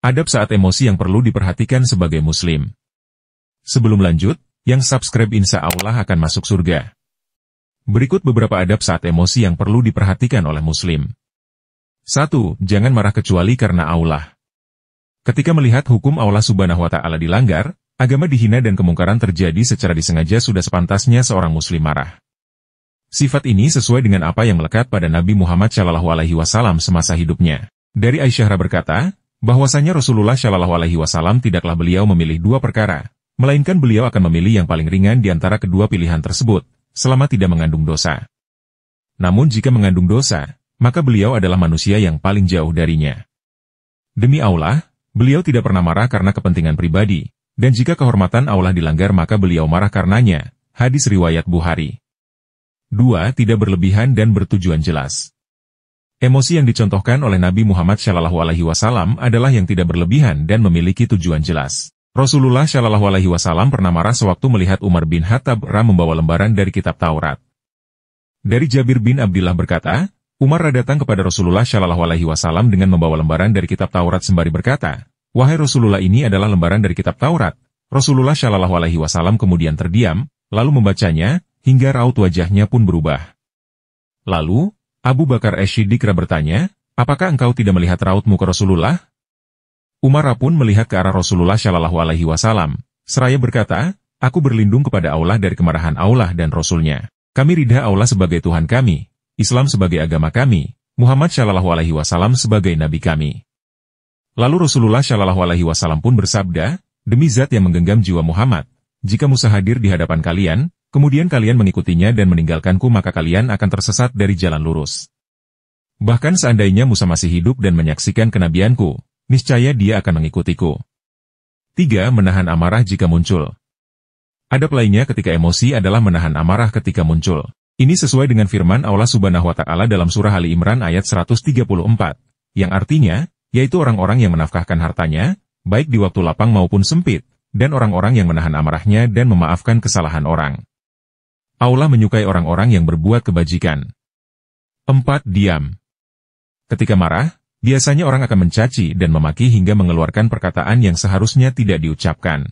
Adab saat emosi yang perlu diperhatikan sebagai Muslim. Sebelum lanjut, yang subscribe insya Allah akan masuk surga. Berikut beberapa adab saat emosi yang perlu diperhatikan oleh Muslim. 1. Jangan marah kecuali karena Allah. Ketika melihat hukum Allah Subhanahu wa Ta'ala dilanggar, agama dihina dan kemungkaran terjadi secara disengaja, sudah sepantasnya seorang Muslim marah. Sifat ini sesuai dengan apa yang melekat pada Nabi Muhammad SAW semasa hidupnya. Dari Aisyah berkata, bahwasanya Rasulullah SAW tidaklah beliau memilih dua perkara, melainkan beliau akan memilih yang paling ringan di antara kedua pilihan tersebut, selama tidak mengandung dosa. Namun jika mengandung dosa, maka beliau adalah manusia yang paling jauh darinya. Demi Allah, beliau tidak pernah marah karena kepentingan pribadi, dan jika kehormatan Allah dilanggar maka beliau marah karenanya. Hadis riwayat Bukhari. 2. Tidak berlebihan dan bertujuan jelas. Emosi yang dicontohkan oleh Nabi Muhammad SAW adalah yang tidak berlebihan dan memiliki tujuan jelas. Rasulullah SAW pernah marah sewaktu melihat Umar bin Khattab membawa lembaran dari kitab Taurat. Dari Jabir bin Abdillah berkata, Umar datang kepada Rasulullah SAW dengan membawa lembaran dari kitab Taurat sembari berkata, "Wahai Rasulullah, ini adalah lembaran dari kitab Taurat." Rasulullah SAW kemudian terdiam, lalu membacanya, hingga raut wajahnya pun berubah. Lalu, Abu Bakar As-Siddiq bertanya, "Apakah engkau tidak melihat raut muka Rasulullah?" Umar pun melihat ke arah Rasulullah SAW, seraya berkata, "Aku berlindung kepada Allah dari kemarahan Allah dan Rasul-Nya. Kami ridha Allah sebagai Tuhan kami, Islam sebagai agama kami, Muhammad SAW sebagai Nabi kami." Lalu Rasulullah SAW pun bersabda, "Demi zat yang menggenggam jiwa Muhammad, jika Musa hadir di hadapan kalian, kemudian kalian mengikutinya dan meninggalkanku, maka kalian akan tersesat dari jalan lurus. Bahkan seandainya Musa masih hidup dan menyaksikan kenabianku, niscaya dia akan mengikutiku." 3. Menahan amarah jika muncul. Adab lainnya ketika emosi adalah menahan amarah ketika muncul. Ini sesuai dengan firman Allah Subhanahu wa Ta'ala dalam surah Ali Imran ayat 134, yang artinya, yaitu orang-orang yang menafkahkan hartanya, baik di waktu lapang maupun sempit, dan orang-orang yang menahan amarahnya dan memaafkan kesalahan orang. Allah menyukai orang-orang yang berbuat kebajikan. 4. Diam. Ketika marah, biasanya orang akan mencaci dan memaki hingga mengeluarkan perkataan yang seharusnya tidak diucapkan.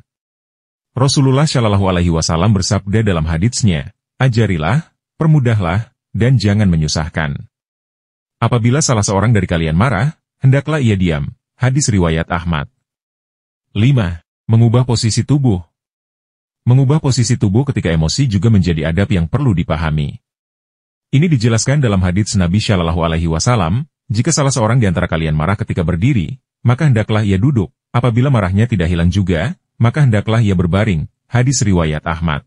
Rasulullah SAW bersabda dalam haditsnya, "Ajarilah, permudahlah, dan jangan menyusahkan. Apabila salah seorang dari kalian marah, hendaklah ia diam." Hadis riwayat Ahmad. 5. Mengubah posisi tubuh. Mengubah posisi tubuh ketika emosi juga menjadi adab yang perlu dipahami. Ini dijelaskan dalam hadits Nabi SAW, jika salah seorang di antara kalian marah ketika berdiri, maka hendaklah ia duduk. Apabila marahnya tidak hilang juga, maka hendaklah ia berbaring. Hadis riwayat Ahmad.